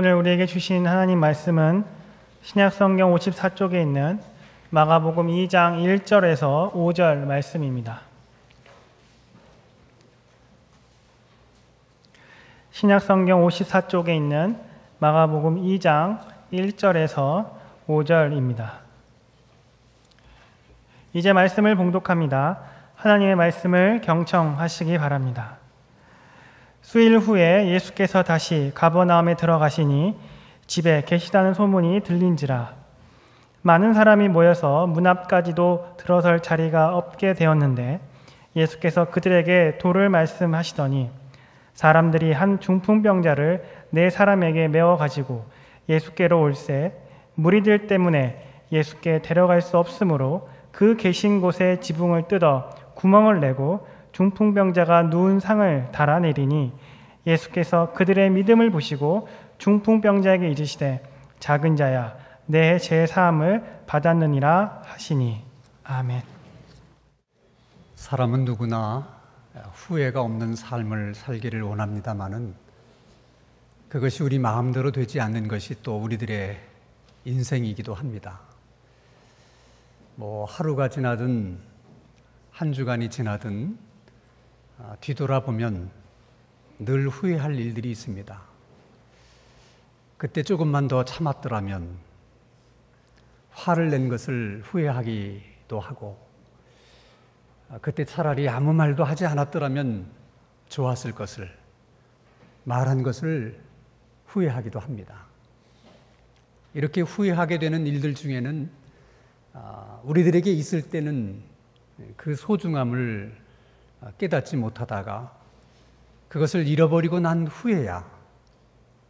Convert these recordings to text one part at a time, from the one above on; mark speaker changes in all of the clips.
Speaker 1: 오늘 우리에게 주신 하나님 말씀은 신약성경 54쪽에 있는 마가복음 2장 1절에서 5절 말씀입니다. 신약성경 54쪽에 있는 마가복음 2장 1절에서 5절입니다. 이제 말씀을 봉독합니다. 하나님의 말씀을 경청하시기 바랍니다. 수일 후에 예수께서 다시 가버나움에 들어가시니 집에 계시다는 소문이 들린지라. 많은 사람이 모여서 문 앞까지도 들어설 자리가 없게 되었는데 예수께서 그들에게 도를 말씀하시더니 사람들이 한 중풍병자를 4사람에게 메워 가지고 예수께로 올세 무리들 때문에 예수께 데려갈 수 없으므로 그 계신 곳에 지붕을 뜯어 구멍을 내고 중풍병자가 누운 상을 달아내리니 예수께서 그들의 믿음을 보시고 중풍병자에게 이르시되 작은 자야 내 죄 사함을 받았느니라 하시니. 아멘.
Speaker 2: 사람은 누구나 후회가 없는 삶을 살기를 원합니다마는 그것이 우리 마음대로 되지 않는 것이 또 우리들의 인생이기도 합니다. 하루가 지나든 한 주간이 지나든 뒤돌아보면 늘 후회할 일들이 있습니다. 그때 조금만 더 참았더라면, 화를 낸 것을 후회하기도 하고, 그때 차라리 아무 말도 하지 않았더라면 좋았을 것을, 말한 것을 후회하기도 합니다. 이렇게 후회하게 되는 일들 중에는 우리들에게 있을 때는 그 소중함을 깨닫지 못하다가 그것을 잃어버리고 난 후에야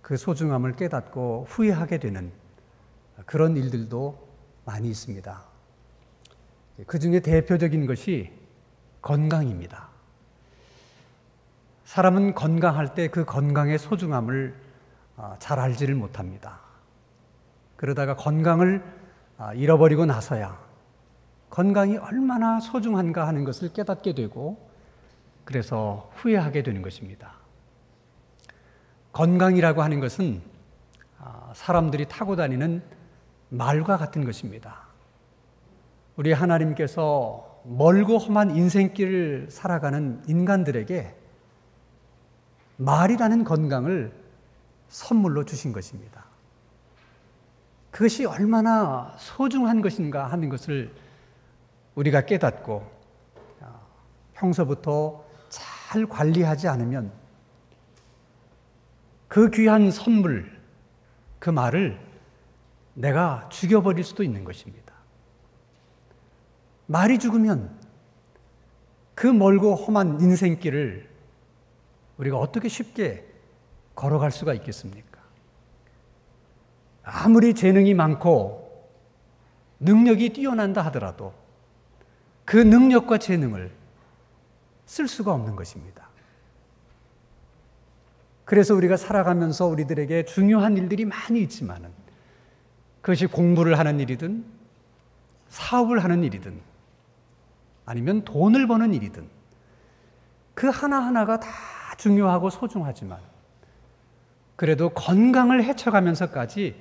Speaker 2: 그 소중함을 깨닫고 후회하게 되는 그런 일들도 많이 있습니다. 그 중에 대표적인 것이 건강입니다. 사람은 건강할 때 그 건강의 소중함을 잘 알지를 못합니다. 그러다가 건강을 잃어버리고 나서야 건강이 얼마나 소중한가 하는 것을 깨닫게 되고 그래서 후회하게 되는 것입니다. 건강이라고 하는 것은 사람들이 타고 다니는 말과 같은 것입니다. 우리 하나님께서 멀고 험한 인생길을 살아가는 인간들에게 말이라는 건강을 선물로 주신 것입니다. 그것이 얼마나 소중한 것인가 하는 것을 우리가 깨닫고 평소부터 잘 관리하지 않으면 그 귀한 선물, 그 말을 내가 죽여버릴 수도 있는 것입니다. 말이 죽으면 그 멀고 험한 인생길을 우리가 어떻게 쉽게 걸어갈 수가 있겠습니까? 아무리 재능이 많고 능력이 뛰어난다 하더라도 그 능력과 재능을 쓸 수가 없는 것입니다. 그래서 우리가 살아가면서 우리들에게 중요한 일들이 많이 있지만은 그것이 공부를 하는 일이든 사업을 하는 일이든 아니면 돈을 버는 일이든 그 하나하나가 다 중요하고 소중하지만 그래도 건강을 해쳐가면서까지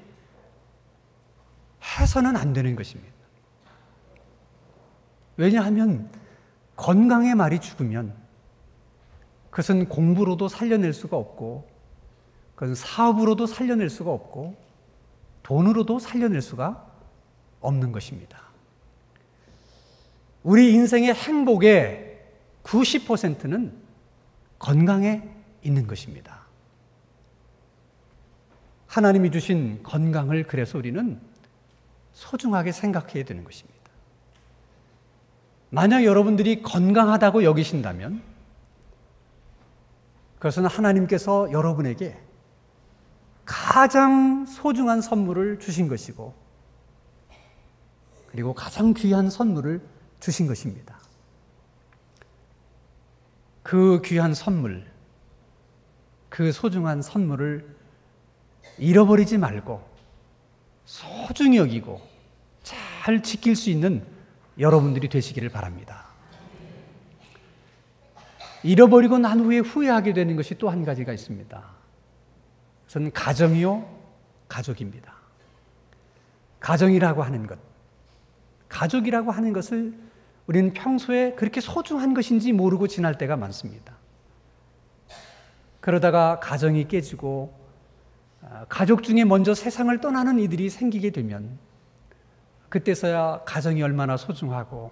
Speaker 2: 해서는 안 되는 것입니다. 왜냐하면 건강의 말이 죽으면 그것은 공부로도 살려낼 수가 없고 그것은 사업으로도 살려낼 수가 없고 돈으로도 살려낼 수가 없는 것입니다. 우리 인생의 행복의 90%는 건강에 있는 것입니다. 하나님이 주신 건강을 그래서 우리는 소중하게 생각해야 되는 것입니다. 만약 여러분들이 건강하다고 여기신다면 그것은 하나님께서 여러분에게 가장 소중한 선물을 주신 것이고 그리고 가장 귀한 선물을 주신 것입니다. 그 귀한 선물, 그 소중한 선물을 잃어버리지 말고 소중히 여기고 잘 지킬 수 있는 여러분들이 되시기를 바랍니다. 잃어버리고 난 후에 후회하게 되는 것이 또 한 가지가 있습니다. 그것은 가정이요, 가족입니다. 가정이라고 하는 것, 가족이라고 하는 것을 우리는 평소에 그렇게 소중한 것인지 모르고 지날 때가 많습니다. 그러다가 가정이 깨지고 가족 중에 먼저 세상을 떠나는 이들이 생기게 되면 그때서야 가정이 얼마나 소중하고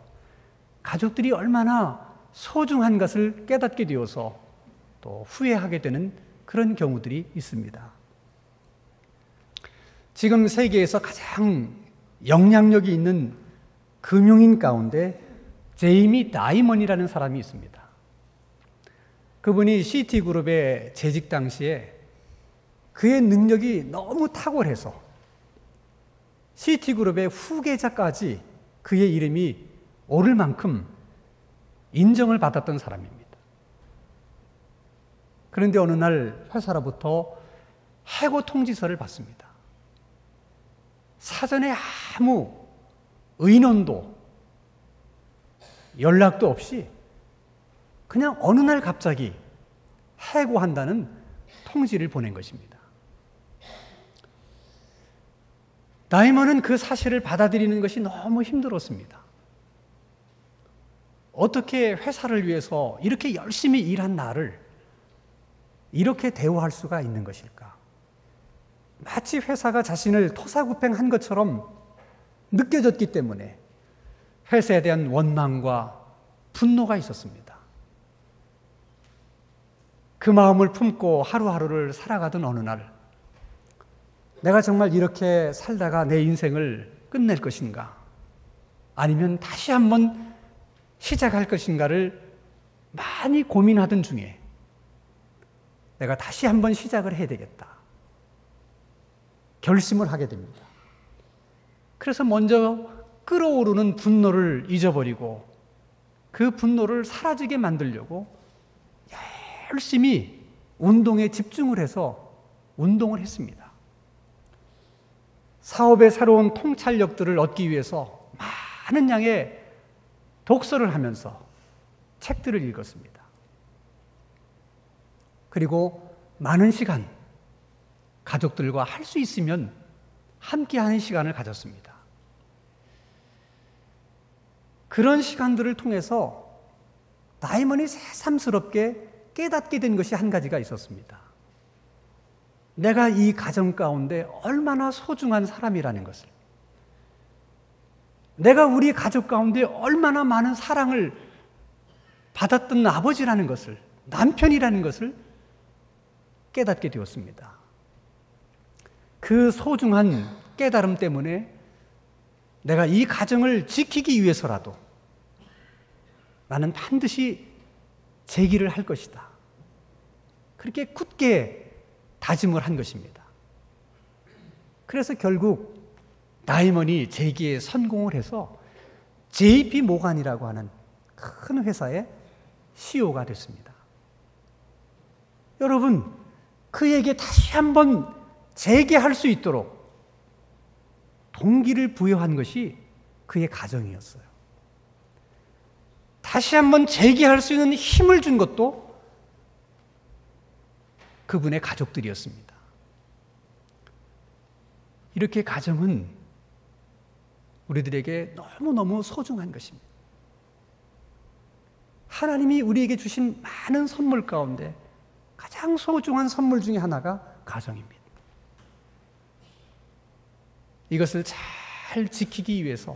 Speaker 2: 가족들이 얼마나 소중한 것을 깨닫게 되어서 또 후회하게 되는 그런 경우들이 있습니다. 지금 세계에서 가장 영향력이 있는 금융인 가운데 제이미 다이먼이라는 사람이 있습니다. 그분이 시티그룹에 재직 당시에 그의 능력이 너무 탁월해서 시티그룹의 후계자까지 그의 이름이 오를 만큼 인정을 받았던 사람입니다. 그런데 어느 날 회사로부터 해고 통지서를 받습니다. 사전에 아무 의논도 연락도 없이 그냥 어느 날 갑자기 해고한다는 통지를 보낸 것입니다. 다이먼은 그 사실을 받아들이는 것이 너무 힘들었습니다. 어떻게 회사를 위해서 이렇게 열심히 일한 나를 이렇게 대우할 수가 있는 것일까? 마치 회사가 자신을 토사구팽한 것처럼 느껴졌기 때문에 회사에 대한 원망과 분노가 있었습니다. 그 마음을 품고 하루하루를 살아가던 어느 날, 내가 정말 이렇게 살다가 내 인생을 끝낼 것인가? 아니면 다시 한번 시작할 것인가를 많이 고민하던 중에 내가 다시 한번 시작을 해야 되겠다. 결심을 하게 됩니다. 그래서 먼저 끓어오르는 분노를 잊어버리고 그 분노를 사라지게 만들려고 열심히 운동에 집중을 해서 운동을 했습니다. 사업의 새로운 통찰력들을 얻기 위해서 많은 양의 독서를 하면서 책들을 읽었습니다. 그리고 많은 시간 가족들과 할 수 있으면 함께하는 시간을 가졌습니다. 그런 시간들을 통해서 다이먼이 새삼스럽게 깨닫게 된 것이 한 가지가 있었습니다. 내가 이 가정 가운데 얼마나 소중한 사람이라는 것을, 내가 우리 가족 가운데 얼마나 많은 사랑을 받았던 아버지라는 것을, 남편이라는 것을 깨닫게 되었습니다. 그 소중한 깨달음 때문에 내가 이 가정을 지키기 위해서라도 나는 반드시 제기를 할 것이다. 그렇게 굳게 다짐을 한 것입니다. 그래서 결국 다이먼이 재기에 성공을 해서 JP 모간이라고 하는 큰 회사의 CEO가 됐습니다. 여러분, 그에게 다시 한번 재기할 수 있도록 동기를 부여한 것이 그의 가정이었어요. 다시 한번 재기할 수 있는 힘을 준 것도 그분의 가족들이었습니다. 이렇게 가정은 우리들에게 너무너무 소중한 것입니다. 하나님이 우리에게 주신 많은 선물 가운데 가장 소중한 선물 중에 하나가 가정입니다. 이것을 잘 지키기 위해서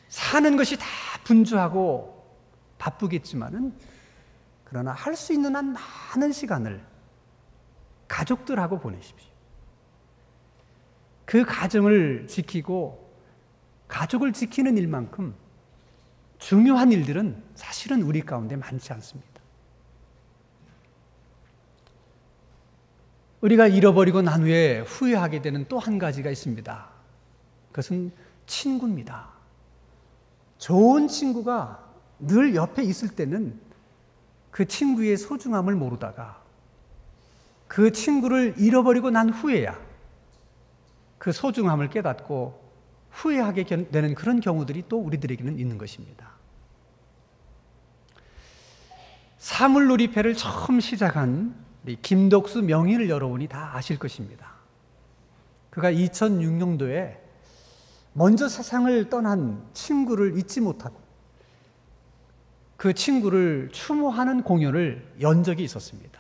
Speaker 2: 사는 것이 다 분주하고 바쁘겠지만은 그러나 할 수 있는 한 많은 시간을 가족들하고 보내십시오. 그 가정을 지키고 가족을 지키는 일만큼 중요한 일들은 사실은 우리 가운데 많지 않습니다. 우리가 잃어버리고 난 후에 후회하게 되는 또 한 가지가 있습니다. 그것은 친구입니다. 좋은 친구가 늘 옆에 있을 때는 그 친구의 소중함을 모르다가 그 친구를 잃어버리고 난 후에야 그 소중함을 깨닫고 후회하게 되는 그런 경우들이 또 우리들에게는 있는 것입니다. 사물놀이패를 처음 시작한 우리 김덕수 명의를 여러분이 다 아실 것입니다. 그가 2006년도에 먼저 세상을 떠난 친구를 잊지 못하고 그 친구를 추모하는 공연을 연 적이 있었습니다.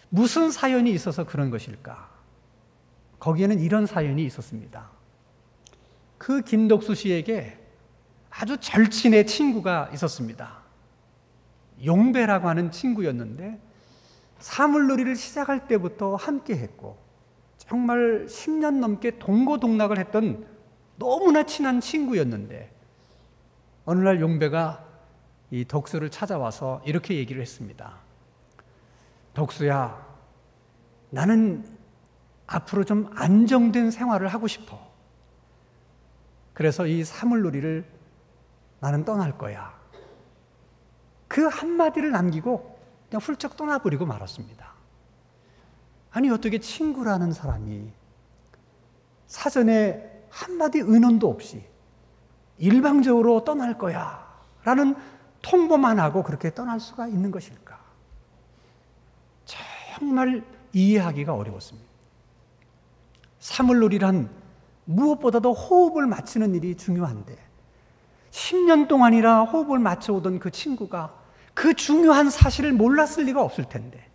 Speaker 2: 무슨 사연이 있어서 그런 것일까? 거기에는 이런 사연이 있었습니다. 그 김덕수 씨에게 아주 절친의 친구가 있었습니다. 용배라고 하는 친구였는데 사물놀이를 시작할 때부터 함께 했고 정말 10년 넘게 동고동락을 했던 너무나 친한 친구였는데 어느 날 용배가 이 덕수를 찾아와서 이렇게 얘기를 했습니다. 덕수야, 나는 앞으로 좀 안정된 생활을 하고 싶어. 그래서 이 사물놀이를 나는 떠날 거야. 그 한마디를 남기고 그냥 훌쩍 떠나버리고 말았습니다. 아니, 어떻게 친구라는 사람이 사전에 한마디 의논도 없이 일방적으로 떠날 거야 라는 통보만 하고 그렇게 떠날 수가 있는 것일까? 정말 이해하기가 어려웠습니다. 사물놀이란 무엇보다도 호흡을 맞추는 일이 중요한데 10년 동안이나 호흡을 맞춰오던 그 친구가 그 중요한 사실을 몰랐을 리가 없을 텐데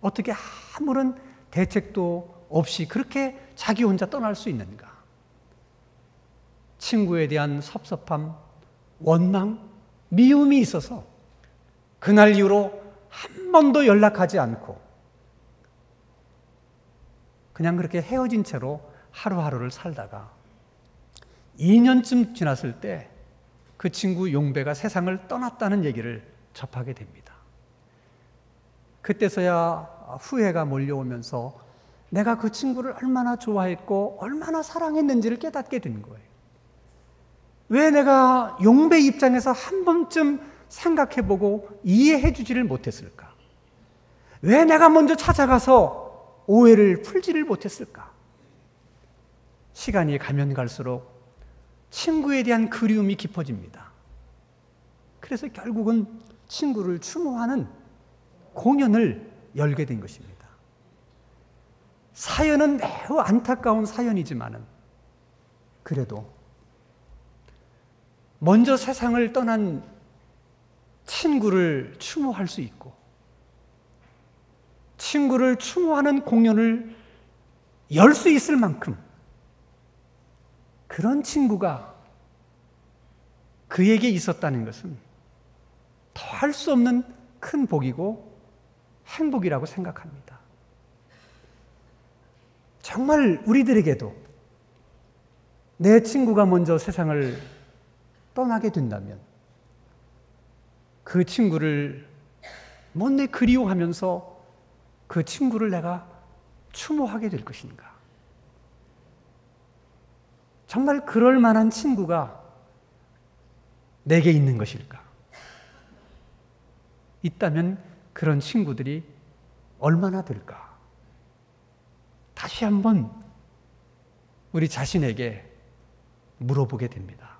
Speaker 2: 어떻게 아무런 대책도 없이 그렇게 자기 혼자 떠날 수 있는가? 친구에 대한 섭섭함, 원망, 미움이 있어서 그날 이후로 한 번도 연락하지 않고 그냥 그렇게 헤어진 채로 하루하루를 살다가 2년쯤 지났을 때 그 친구 용배가 세상을 떠났다는 얘기를 접하게 됩니다. 그때서야 후회가 몰려오면서 내가 그 친구를 얼마나 좋아했고 얼마나 사랑했는지를 깨닫게 된 거예요. 왜 내가 용배 입장에서 한 번쯤 생각해보고 이해해주지를 못했을까? 왜 내가 먼저 찾아가서 오해를 풀지를 못했을까? 시간이 가면 갈수록 친구에 대한 그리움이 깊어집니다. 그래서 결국은 친구를 추모하는 공연을 열게 된 것입니다. 사연은 매우 안타까운 사연이지만은 그래도 먼저 세상을 떠난 친구를 추모할 수 있고 친구를 추모하는 공연을 열 수 있을 만큼 그런 친구가 그에게 있었다는 것은 더할 수 없는 큰 복이고 행복이라고 생각합니다. 정말 우리들에게도 내 친구가 먼저 세상을 떠나게 된다면 그 친구를 못내 그리워하면서 그 친구를 내가 추모하게 될 것인가? 정말 그럴 만한 친구가 내게 있는 것일까? 있다면 그런 친구들이 얼마나 될까? 다시 한번 우리 자신에게 물어보게 됩니다.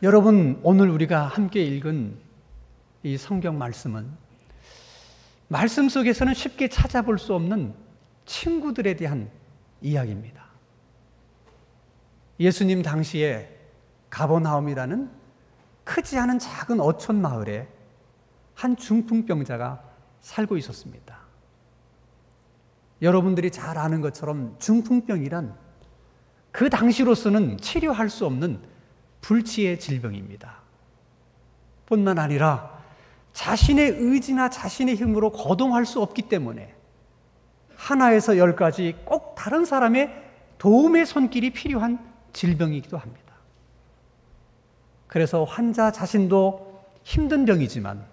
Speaker 2: 여러분, 오늘 우리가 함께 읽은 이 성경 말씀은 말씀 속에서는 쉽게 찾아볼 수 없는 친구들에 대한 이야기입니다. 예수님 당시에 가버나움이라는 크지 않은 작은 어촌 마을에 한 중풍병자가 살고 있었습니다. 여러분들이 잘 아는 것처럼 중풍병이란 그 당시로서는 치료할 수 없는 불치의 질병입니다. 뿐만 아니라 자신의 의지나 자신의 힘으로 거동할 수 없기 때문에 하나에서 10까지 꼭 다른 사람의 도움의 손길이 필요한 질병이기도 합니다. 그래서 환자 자신도 힘든 병이지만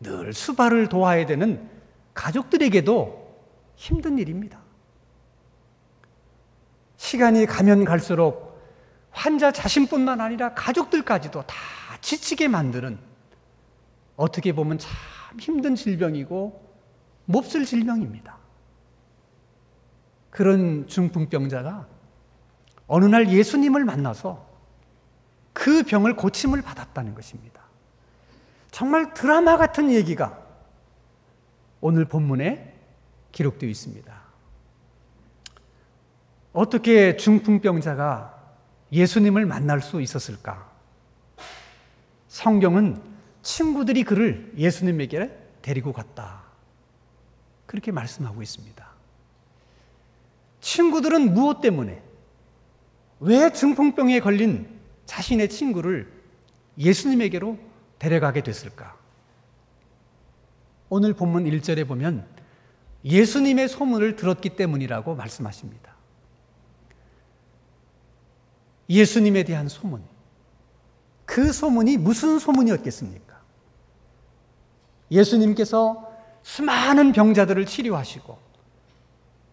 Speaker 2: 늘 수발을 도와야 되는 가족들에게도 힘든 일입니다. 시간이 가면 갈수록 환자 자신뿐만 아니라 가족들까지도 다 지치게 만드는 어떻게 보면 참 힘든 질병이고 몹쓸 질병입니다. 그런 중풍병자가 어느 날 예수님을 만나서 그 병을 고침을 받았다는 것입니다. 정말 드라마 같은 얘기가 오늘 본문에 기록되어 있습니다. 어떻게 중풍병자가 예수님을 만날 수 있었을까? 성경은 친구들이 그를 예수님에게 데리고 갔다, 그렇게 말씀하고 있습니다. 친구들은 무엇 때문에, 왜 중풍병에 걸린 자신의 친구를 예수님에게로 데려가게 됐을까? 오늘 본문 1절에 보면 예수님의 소문을 들었기 때문이라고 말씀하십니다. 예수님에 대한 소문, 그 소문이 무슨 소문이었겠습니까? 예수님께서 수많은 병자들을 치료하시고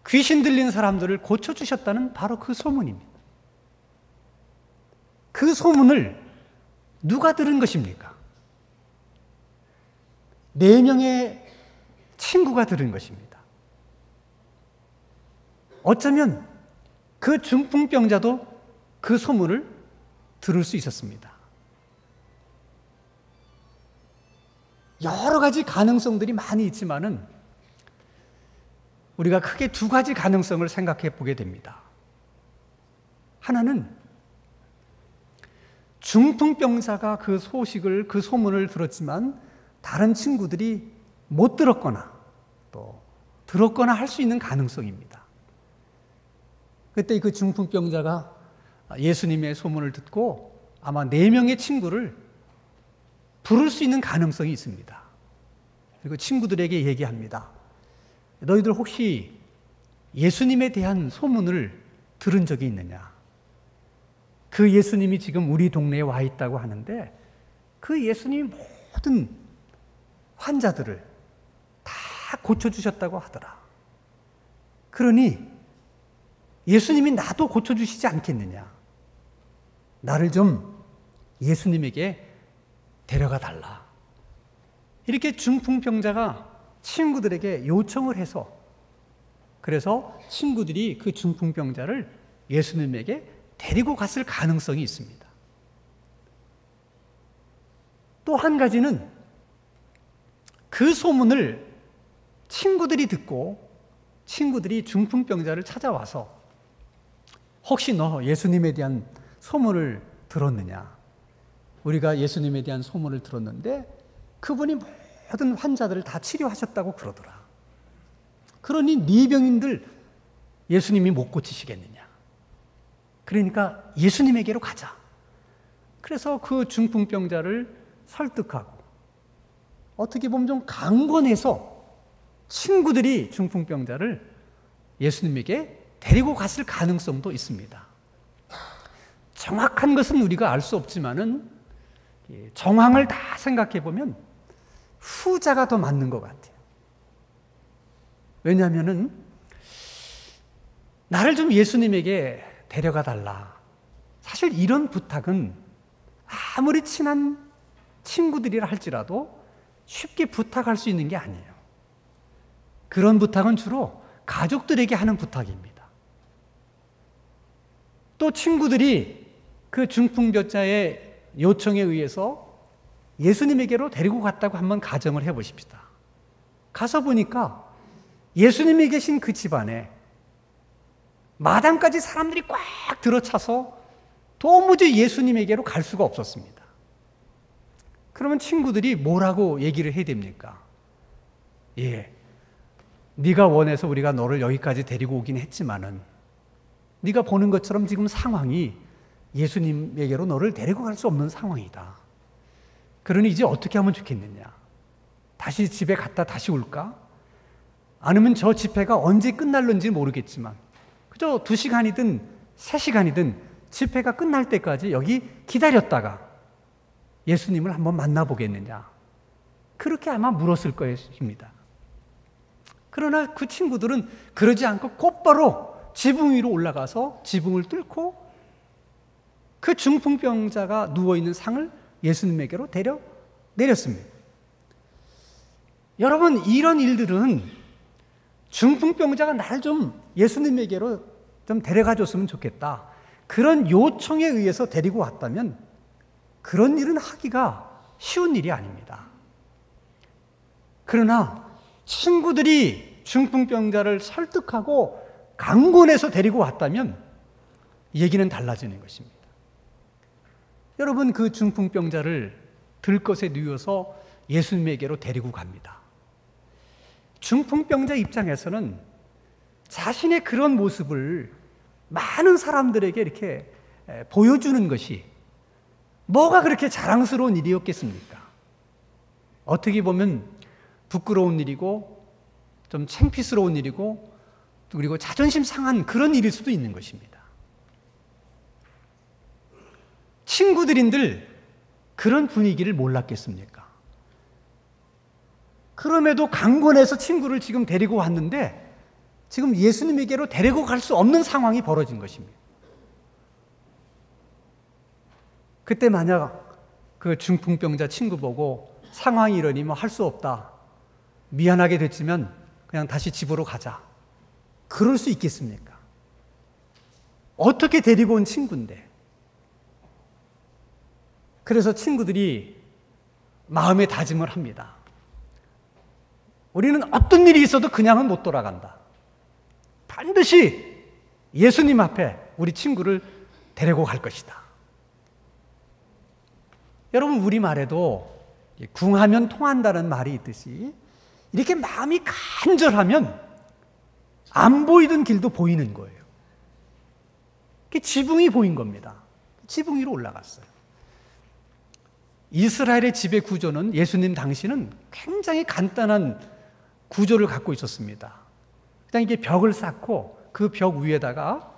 Speaker 2: 귀신 들린 사람들을 고쳐주셨다는 바로 그 소문입니다. 그 소문을 누가 들은 것입니까? 4명의 친구가 들은 것입니다. 어쩌면 그 중풍병자도 그 소문을 들을 수 있었습니다. 여러 가지 가능성들이 많이 있지만은 우리가 크게 2가지 가능성을 생각해 보게 됩니다. 하나는 중풍병자가 그 소식을, 그 소문을 들었지만 다른 친구들이 못 들었거나 또 들었거나 할 수 있는 가능성입니다. 그때 그 중풍병자가 예수님의 소문을 듣고 아마 4명의 친구를 부를 수 있는 가능성이 있습니다. 그리고 친구들에게 얘기합니다. 너희들 혹시 예수님에 대한 소문을 들은 적이 있느냐? 그 예수님이 지금 우리 동네에 와 있다고 하는데 그 예수님이 모든 환자들을 다 고쳐주셨다고 하더라. 그러니 예수님이 나도 고쳐주시지 않겠느냐? 나를 좀 예수님에게 데려가 달라. 이렇게 중풍병자가 친구들에게 요청을 해서, 그래서 친구들이 그 중풍병자를 예수님에게 데리고 갔을 가능성이 있습니다. 또 한 가지는 그 소문을 친구들이 듣고 친구들이 중풍병자를 찾아와서 혹시 너 예수님에 대한 소문을 들었느냐? 우리가 예수님에 대한 소문을 들었는데 그분이 모든 환자들을 다 치료하셨다고 그러더라. 그러니 네 병인들 예수님이 못 고치시겠느냐? 그러니까 예수님에게로 가자. 그래서 그 중풍병자를 설득하고 어떻게 보면 좀 강권해서 친구들이 중풍병자를 예수님에게 데리고 갔을 가능성도 있습니다. 정확한 것은 우리가 알 수 없지만은 정황을 다 생각해 보면 후자가 더 맞는 것 같아요. 왜냐하면은 나를 좀 예수님에게 데려가 달라. 사실 이런 부탁은 아무리 친한 친구들이라 할지라도 쉽게 부탁할 수 있는 게 아니에요. 그런 부탁은 주로 가족들에게 하는 부탁입니다. 또 친구들이 그 중풍병자의 요청에 의해서 예수님에게로 데리고 갔다고 한번 가정을 해보십시다. 가서 보니까 예수님이 계신 그 집안에 마당까지 사람들이 꽉 들어차서 도무지 예수님에게로 갈 수가 없었습니다. 그러면 친구들이 뭐라고 얘기를 해야 됩니까? 네가 원해서 우리가 너를 여기까지 데리고 오긴 했지만은 네가 보는 것처럼 지금 상황이 예수님에게로 너를 데리고 갈 수 없는 상황이다. 그러니 이제 어떻게 하면 좋겠느냐? 다시 집에 갔다 다시 올까? 아니면 저 집회가 언제 끝날는지 모르겠지만 그저 2시간이든 3시간이든 집회가 끝날 때까지 여기 기다렸다가 예수님을 한번 만나보겠느냐? 그렇게 아마 물었을 것입니다. 그러나 그 친구들은 그러지 않고 곧바로 지붕 위로 올라가서 지붕을 뚫고 그 중풍병자가 누워있는 상을 예수님에게로 내렸습니다. 여러분, 이런 일들은 중풍병자가 나를 좀 예수님에게로 좀 데려가 줬으면 좋겠다, 그런 요청에 의해서 데리고 왔다면 그런 일은 하기가 쉬운 일이 아닙니다. 그러나 친구들이 중풍병자를 설득하고 강권해서 데리고 왔다면 얘기는 달라지는 것입니다. 여러분, 그 중풍병자를 들것에 누워서 예수님에게로 데리고 갑니다. 중풍병자 입장에서는 자신의 그런 모습을 많은 사람들에게 이렇게 보여주는 것이 뭐가 그렇게 자랑스러운 일이었겠습니까? 어떻게 보면 부끄러운 일이고 좀 창피스러운 일이고 그리고 자존심 상한 그런 일일 수도 있는 것입니다. 친구들인들 그런 분위기를 몰랐겠습니까? 그럼에도 강권해서 친구를 지금 데리고 왔는데 지금 예수님에게로 데리고 갈 수 없는 상황이 벌어진 것입니다. 그때 만약 그 중풍병자 친구 보고 상황이 이러니 뭐 할 수 없다, 미안하게 됐지만 그냥 다시 집으로 가자, 그럴 수 있겠습니까? 어떻게 데리고 온 친구인데. 그래서 친구들이 마음의 다짐을 합니다. 우리는 어떤 일이 있어도 그냥은 못 돌아간다. 반드시 예수님 앞에 우리 친구를 데리고 갈 것이다. 여러분, 우리말에도 궁하면 통한다는 말이 있듯이 이렇게 마음이 간절하면 안 보이던 길도 보이는 거예요. 지붕이 보인 겁니다. 지붕 위로 올라갔어요. 이스라엘의 지배 구조는 예수님 당시는 굉장히 간단한 구조를 갖고 있었습니다. 그냥 이게 벽을 쌓고 그 벽 위에다가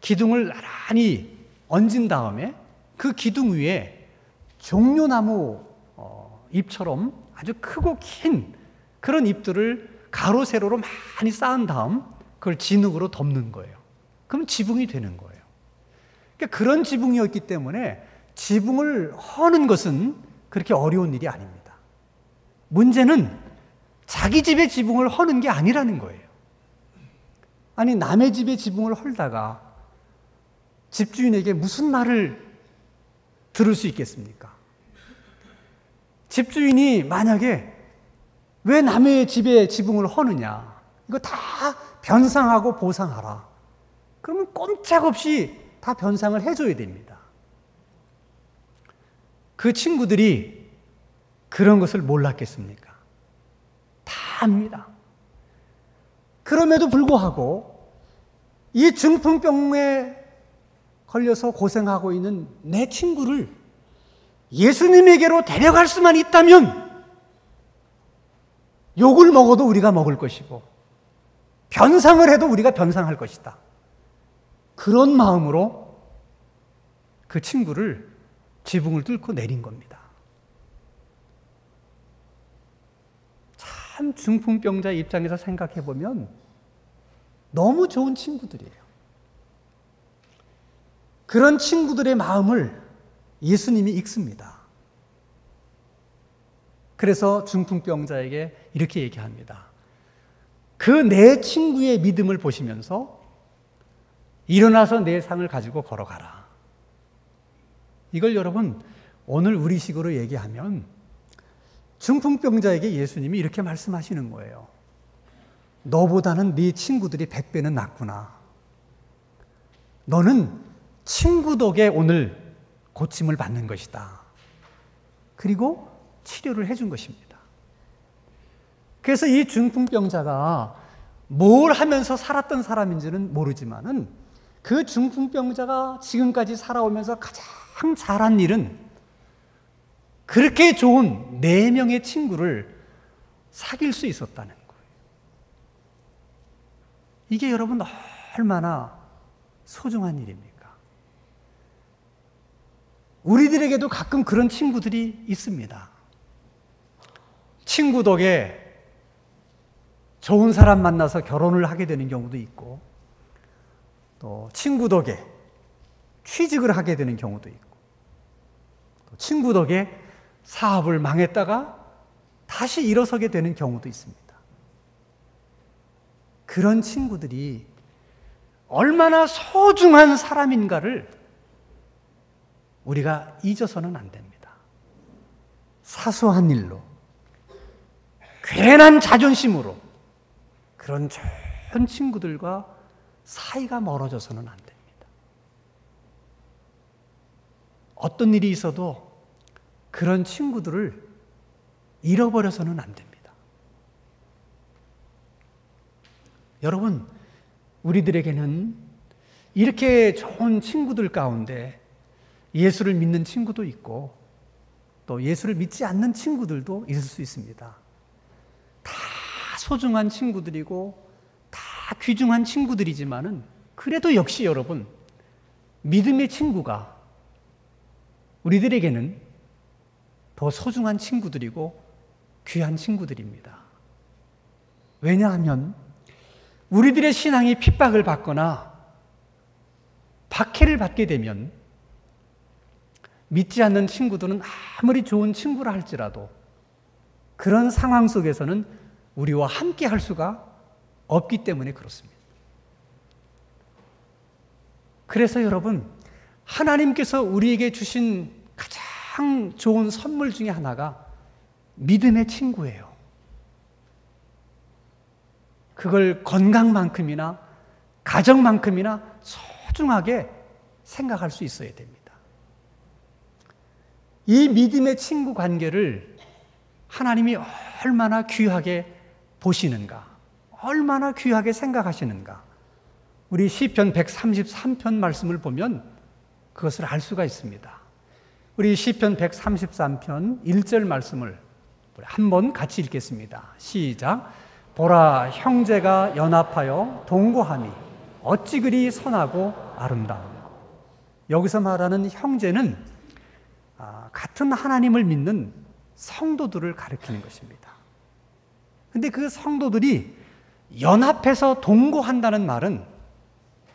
Speaker 2: 기둥을 나란히 얹은 다음에 그 기둥 위에 종려나무 잎처럼 아주 크고 긴 그런 잎들을 가로 세로로 많이 쌓은 다음 그걸 진흙으로 덮는 거예요. 그럼 지붕이 되는 거예요. 그러니까 그런 지붕이었기 때문에 지붕을 허는 것은 그렇게 어려운 일이 아닙니다. 문제는 자기 집의 지붕을 허는 게 아니라는 거예요. 아니, 남의 집의 지붕을 헐다가 집주인에게 무슨 말을 들을 수 있겠습니까? 집주인이 만약에 왜 남의 집의 지붕을 허느냐, 이거 다 변상하고 보상하라, 그러면 꼼짝없이 다 변상을 해줘야 됩니다. 그 친구들이 그런 것을 몰랐겠습니까? 다 압니다. 그럼에도 불구하고 이 중풍병에 걸려서 고생하고 있는 내 친구를 예수님에게로 데려갈 수만 있다면 욕을 먹어도 우리가 먹을 것이고 변상을 해도 우리가 변상할 것이다. 그런 마음으로 그 친구를 지붕을 뚫고 내린 겁니다. 참 중풍병자 입장에서 생각해 보면 너무 좋은 친구들이에요. 그런 친구들의 마음을 예수님이 읽습니다. 그래서 중풍병자에게 이렇게 얘기합니다. 그 내 친구의 믿음을 보시면서 일어나서 내 상을 가지고 걸어가라. 이걸 여러분 오늘 우리식으로 얘기하면 중풍병자에게 예수님이 이렇게 말씀하시는 거예요. 너보다는 네 친구들이 100배는 낫구나. 너는 친구 덕에 오늘 고침을 받는 것이다. 그리고 치료를 해준 것입니다. 그래서 이 중풍병자가 뭘 하면서 살았던 사람인지는 모르지만은 그 중풍병자가 지금까지 살아오면서 가장 잘한 일은 그렇게 좋은 4명의 친구를 사귈 수 있었다는 거예요. 이게 여러분 얼마나 소중한 일입니까? 우리들에게도 가끔 그런 친구들이 있습니다. 친구 덕에 좋은 사람 만나서 결혼을 하게 되는 경우도 있고, 또 친구 덕에 취직을 하게 되는 경우도 있고, 또 친구 덕에 사업을 망했다가 다시 일어서게 되는 경우도 있습니다. 그런 친구들이 얼마나 소중한 사람인가를 우리가 잊어서는 안 됩니다. 사소한 일로, 괜한 자존심으로 그런 좋은 친구들과 사이가 멀어져서는 안 됩니다. 어떤 일이 있어도 그런 친구들을 잃어버려서는 안 됩니다. 여러분, 우리들에게는 이렇게 좋은 친구들 가운데 예수를 믿는 친구도 있고 또 예수를 믿지 않는 친구들도 있을 수 있습니다. 다 소중한 친구들이고 다 귀중한 친구들이지만은 그래도 역시 여러분, 믿음의 친구가 우리들에게는 더 소중한 친구들이고 귀한 친구들입니다. 왜냐하면 우리들의 신앙이 핍박을 받거나 박해를 받게 되면 믿지 않는 친구들은 아무리 좋은 친구라 할지라도 그런 상황 속에서는 우리와 함께 할 수가 없기 때문에 그렇습니다. 그래서 여러분, 하나님께서 우리에게 주신 가장 좋은 선물 중에 하나가 믿음의 친구예요. 그걸 건강만큼이나 가정만큼이나 소중하게 생각할 수 있어야 됩니다. 이 믿음의 친구 관계를 하나님이 얼마나 귀하게 보시는가, 얼마나 귀하게 생각하시는가, 우리 시편 133편 말씀을 보면 그것을 알 수가 있습니다. 우리 시편 133편 1절 말씀을 한번 같이 읽겠습니다. 시작. 보라, 형제가 연합하여 동거함이 어찌 그리 선하고 아름다운가. 여기서 말하는 형제는 같은 하나님을 믿는 성도들을 가리키는 것입니다. 근데 그 성도들이 연합해서 동거한다는 말은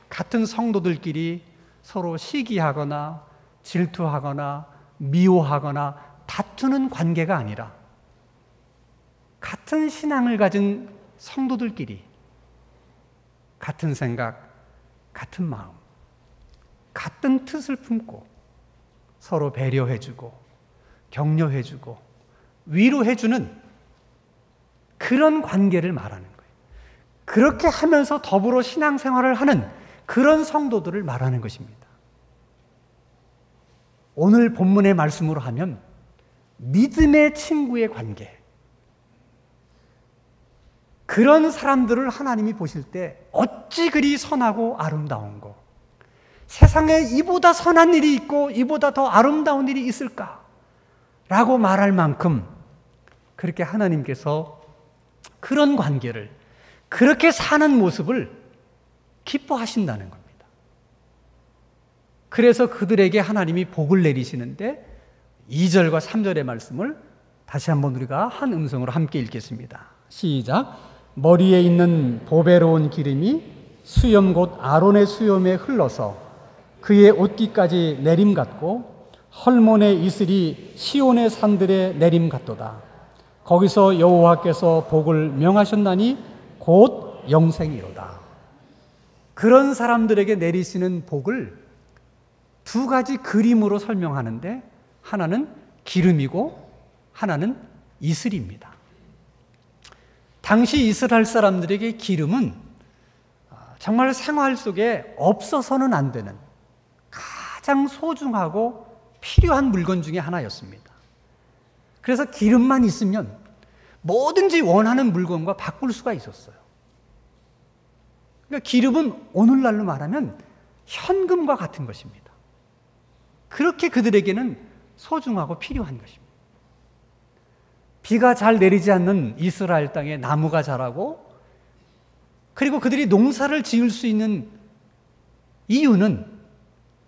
Speaker 2: 같은 성도들끼리 서로 시기하거나 질투하거나 미워하거나 다투는 관계가 아니라 같은 신앙을 가진 성도들끼리 같은 생각, 같은 마음, 같은 뜻을 품고 서로 배려해주고 격려해주고 위로해주는 그런 관계를 말하는 거예요. 그렇게 하면서 더불어 신앙생활을 하는 그런 성도들을 말하는 것입니다. 오늘 본문의 말씀으로 하면 믿음의 친구의 관계, 그런 사람들을 하나님이 보실 때 어찌 그리 선하고 아름다운고, 세상에 이보다 선한 일이 있고 이보다 더 아름다운 일이 있을까? 라고 말할 만큼 그렇게 하나님께서 그런 관계를, 그렇게 사는 모습을 기뻐하신다는 겁니다. 그래서 그들에게 하나님이 복을 내리시는데 2절과 3절의 말씀을 다시 한번 우리가 한 음성으로 함께 읽겠습니다. 시작. 머리에 있는 보배로운 기름이 수염 곧 아론의 수염에 흘러서 그의 옷깃까지 내림 같고 헐몬의 이슬이 시온의 산들에 내림 같도다. 거기서 여호와께서 복을 명하셨나니 곧 영생이로다. 그런 사람들에게 내리시는 복을 두 가지 그림으로 설명하는데 하나는 기름이고 하나는 이슬입니다. 당시 이스라엘 사람들에게 기름은 정말 생활 속에 없어서는 안 되는 가장 소중하고 필요한 물건 중에 하나였습니다. 그래서 기름만 있으면 뭐든지 원하는 물건과 바꿀 수가 있었어요. 그러니까 기름은 오늘날로 말하면 현금과 같은 것입니다. 그렇게 그들에게는 소중하고 필요한 것입니다. 비가 잘 내리지 않는 이스라엘 땅에 나무가 자라고, 그리고 그들이 농사를 지을 수 있는 이유는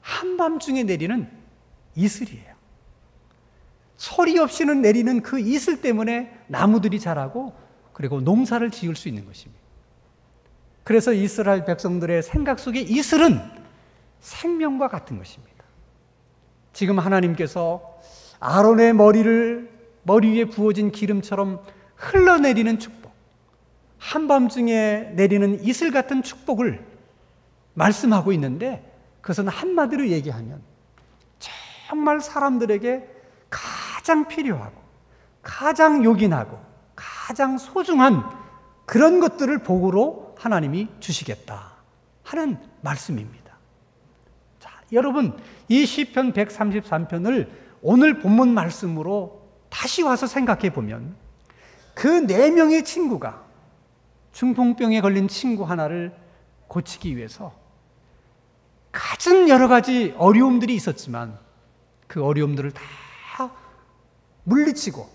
Speaker 2: 한밤중에 내리는 이슬이에요. 소리 없이는 내리는 그 이슬 때문에 나무들이 자라고 그리고 농사를 지을 수 있는 것입니다. 그래서 이스라엘 백성들의 생각 속에 이슬은 생명과 같은 것입니다. 지금 하나님께서 아론의 머리 위에 부어진 기름처럼 흘러내리는 축복, 한밤중에 내리는 이슬 같은 축복을 말씀하고 있는데, 그것은 한마디로 얘기하면 정말 사람들에게 가장 필요하고 가장 요긴하고 가장 소중한 그런 것들을 복으로 하나님이 주시겠다 하는 말씀입니다. 자, 여러분, 이 시편 133편을 오늘 본문 말씀으로 다시 와서 생각해 보면 그 4명의 친구가 중풍병에 걸린 친구 하나를 고치기 위해서 갖은 여러 가지 어려움들이 있었지만 그 어려움들을 다 물리치고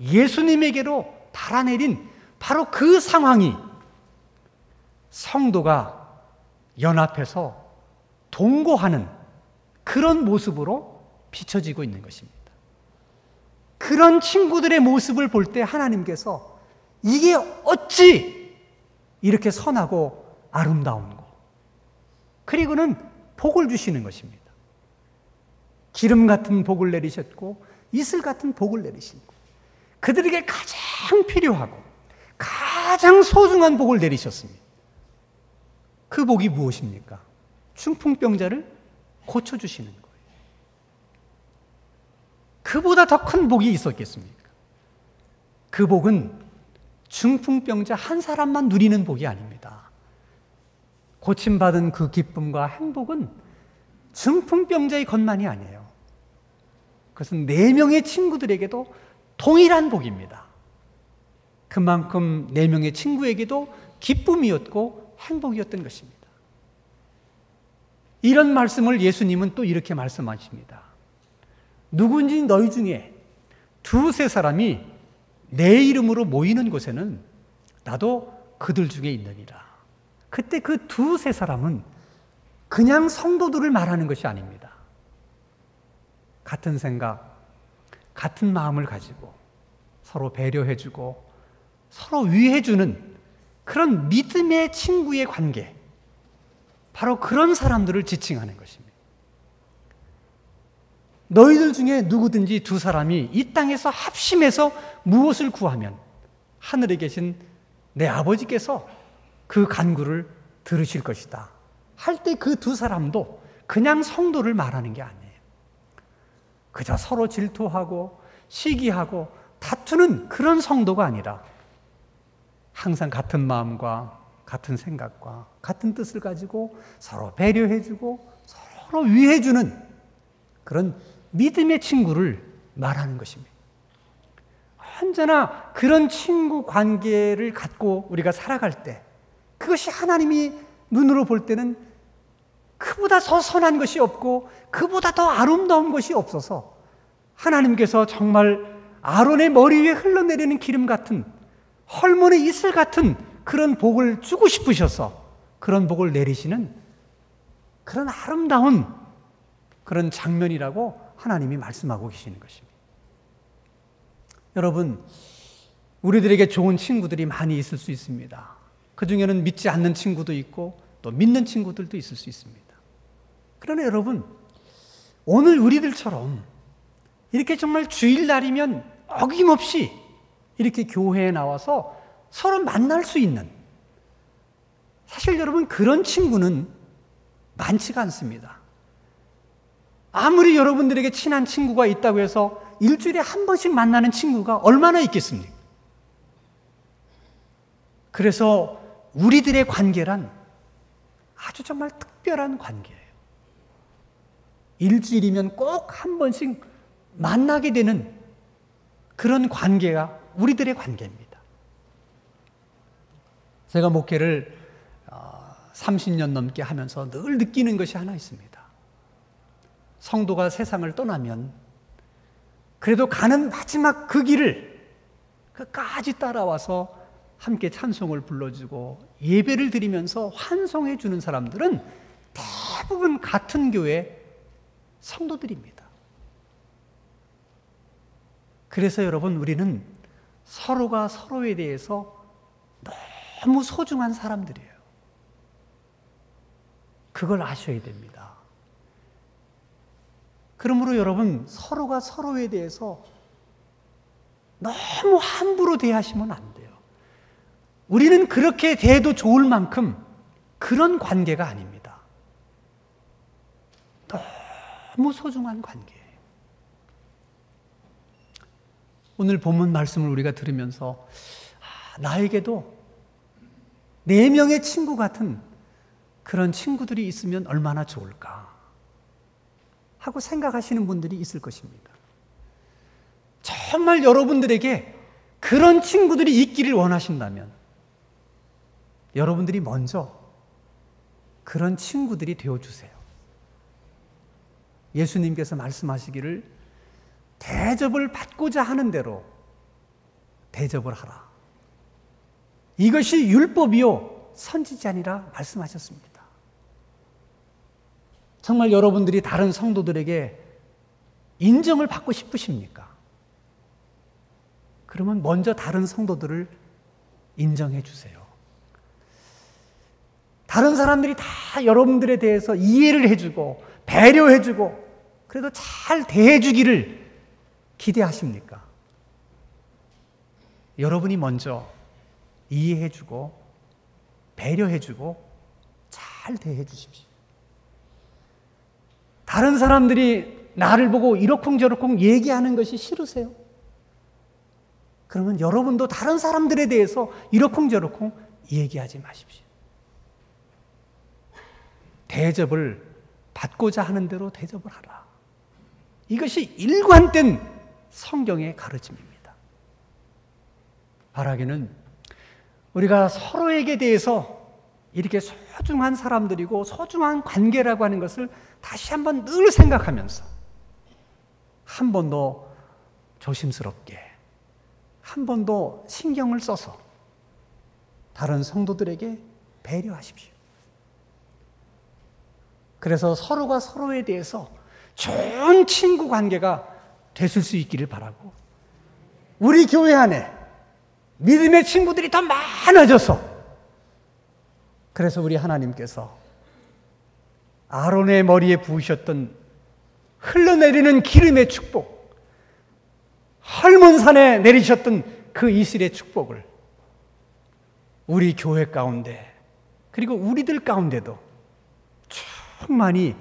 Speaker 2: 예수님에게로 달아내린 바로 그 상황이 성도가 연합해서 동거하는 그런 모습으로 비춰지고 있는 것입니다. 그런 친구들의 모습을 볼 때 하나님께서 이게 어찌 이렇게 선하고 아름다운고, 그리고는 복을 주시는 것입니다. 기름 같은 복을 내리셨고 이슬 같은 복을 내리신 것, 그들에게 가장 필요하고 가장 소중한 복을 내리셨습니다. 그 복이 무엇입니까? 중풍병자를 고쳐주시는 거예요. 그보다 더 큰 복이 있었겠습니까? 그 복은 중풍병자 한 사람만 누리는 복이 아닙니다. 고침받은 그 기쁨과 행복은 중풍병자의 것만이 아니에요. 그것은 4명의 친구들에게도 동일한 복입니다. 그만큼 4명의 친구에게도 기쁨이었고 행복이었던 것입니다. 이런 말씀을 예수님은 또 이렇게 말씀하십니다. 누군지 너희 중에 2-3 사람이 내 이름으로 모이는 곳에는 나도 그들 중에 있느니라. 그때 그 2-3 사람은 그냥 성도들을 말하는 것이 아닙니다. 같은 생각, 같은 마음을 가지고 서로 배려해주고 서로 위해주는 그런 믿음의 친구의 관계, 바로 그런 사람들을 지칭하는 것입니다. 너희들 중에 누구든지 2 사람이 이 땅에서 합심해서 무엇을 구하면 하늘에 계신 내 아버지께서 그 간구를 들으실 것이다 할 때 그 2 사람도 그냥 성도를 말하는 게 아니에요. 그저 서로 질투하고 시기하고 다투는 그런 성도가 아니라 항상 같은 마음과 같은 생각과 같은 뜻을 가지고 서로 배려해주고 서로 위해주는 그런 믿음의 친구를 말하는 것입니다. 언제나 그런 친구 관계를 갖고 우리가 살아갈 때 그것이 하나님이 눈으로 볼 때는 그보다 더 선한 것이 없고 그보다 더 아름다운 것이 없어서 하나님께서 정말 아론의 머리 위에 흘러내리는 기름 같은, 헐몬의 이슬 같은 그런 복을 주고 싶으셔서 그런 복을 내리시는 그런 아름다운 그런 장면이라고 하나님이 말씀하고 계시는 것입니다. 여러분, 우리들에게 좋은 친구들이 많이 있을 수 있습니다. 그 중에는 믿지 않는 친구도 있고 또 믿는 친구들도 있을 수 있습니다. 그러나 여러분, 오늘 우리들처럼 이렇게 정말 주일날이면 어김없이 이렇게 교회에 나와서 서로 만날 수 있는, 사실 여러분 그런 친구는 많지가 않습니다. 아무리 여러분들에게 친한 친구가 있다고 해서 일주일에 한 번씩 만나는 친구가 얼마나 있겠습니까? 그래서 우리들의 관계란 아주 정말 특별한 관계예요. 일주일이면 꼭 한 번씩 만나게 되는 그런 관계가 우리들의 관계입니다. 제가 목회를 30년 넘게 하면서 늘 느끼는 것이 하나 있습니다. 성도가 세상을 떠나면 그래도 가는 마지막 그 길을 끝까지 따라와서 함께 찬송을 불러주고 예배를 드리면서 환송해 주는 사람들은 대부분 같은 교회 성도들입니다. 그래서 여러분, 우리는 서로가 서로에 대해서 너무 소중한 사람들이에요. 그걸 아셔야 됩니다. 그러므로 여러분, 서로가 서로에 대해서 너무 함부로 대하시면 안 돼요. 우리는 그렇게 대해도 좋을 만큼 그런 관계가 아닙니다. 너무 소중한 관계예요. 오늘 본문 말씀을 우리가 들으면서 나에게도 4명의 친구 같은 그런 친구들이 있으면 얼마나 좋을까 하고 생각하시는 분들이 있을 것입니다. 정말 여러분들에게 그런 친구들이 있기를 원하신다면 여러분들이 먼저 그런 친구들이 되어주세요. 예수님께서 말씀하시기를 대접을 받고자 하는 대로 대접을 하라. 이것이 율법이요 선지자니라 말씀하셨습니다. 정말 여러분들이 다른 성도들에게 인정을 받고 싶으십니까? 그러면 먼저 다른 성도들을 인정해 주세요. 다른 사람들이 다 여러분들에 대해서 이해를 해주고 배려해주고 그래도 잘 대해주기를 기대하십니까? 여러분이 먼저 이해해주고 배려해주고 잘 대해주십시오. 다른 사람들이 나를 보고 이러쿵저러쿵 얘기하는 것이 싫으세요? 그러면 여러분도 다른 사람들에 대해서 이러쿵저러쿵 얘기하지 마십시오. 대접을 받고자 하는 대로 대접을 하라. 이것이 일관된 성경의 가르침입니다. 바라기는 우리가 서로에게 대해서 이렇게 소중한 사람들이고 소중한 관계라고 하는 것을 다시 한번 늘 생각하면서 한 번 더 조심스럽게 한 번 더 신경을 써서 다른 성도들에게 배려하십시오. 그래서 서로가 서로에 대해서 좋은 친구 관계가 되실 수 있기를 바라고 우리 교회 안에 믿음의 친구들이 더 많아져서 그래서 우리 하나님께서 아론의 머리에 부으셨던 흘러내리는 기름의 축복, 헐몬산에 내리셨던 그 이슬의 축복을 우리 교회 가운데 그리고 우리들 가운데도 충만히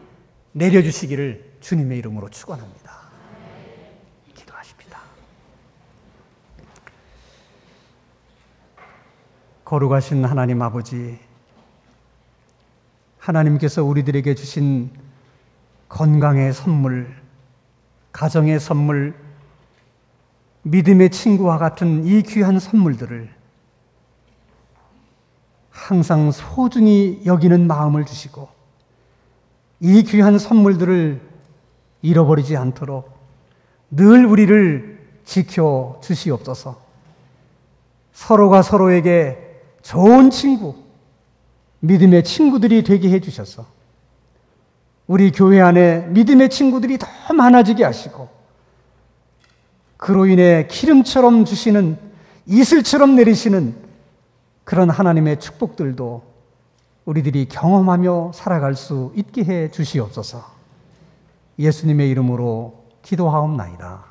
Speaker 2: 내려주시기를 주님의 이름으로 축원합니다. 기도하십니다. 거룩하신 하나님 아버지, 하나님께서 우리들에게 주신 건강의 선물, 가정의 선물, 믿음의 친구와 같은 이 귀한 선물들을 항상 소중히 여기는 마음을 주시고 이 귀한 선물들을 잃어버리지 않도록 늘 우리를 지켜 주시옵소서. 서로가 서로에게 좋은 친구, 믿음의 친구들이 되게 해주셔서 우리 교회 안에 믿음의 친구들이 더 많아지게 하시고 그로 인해 기름처럼 주시는, 이슬처럼 내리시는 그런 하나님의 축복들도 우리들이 경험하며 살아갈 수 있게 해 주시옵소서. 예수님의 이름으로 기도하옵나이다.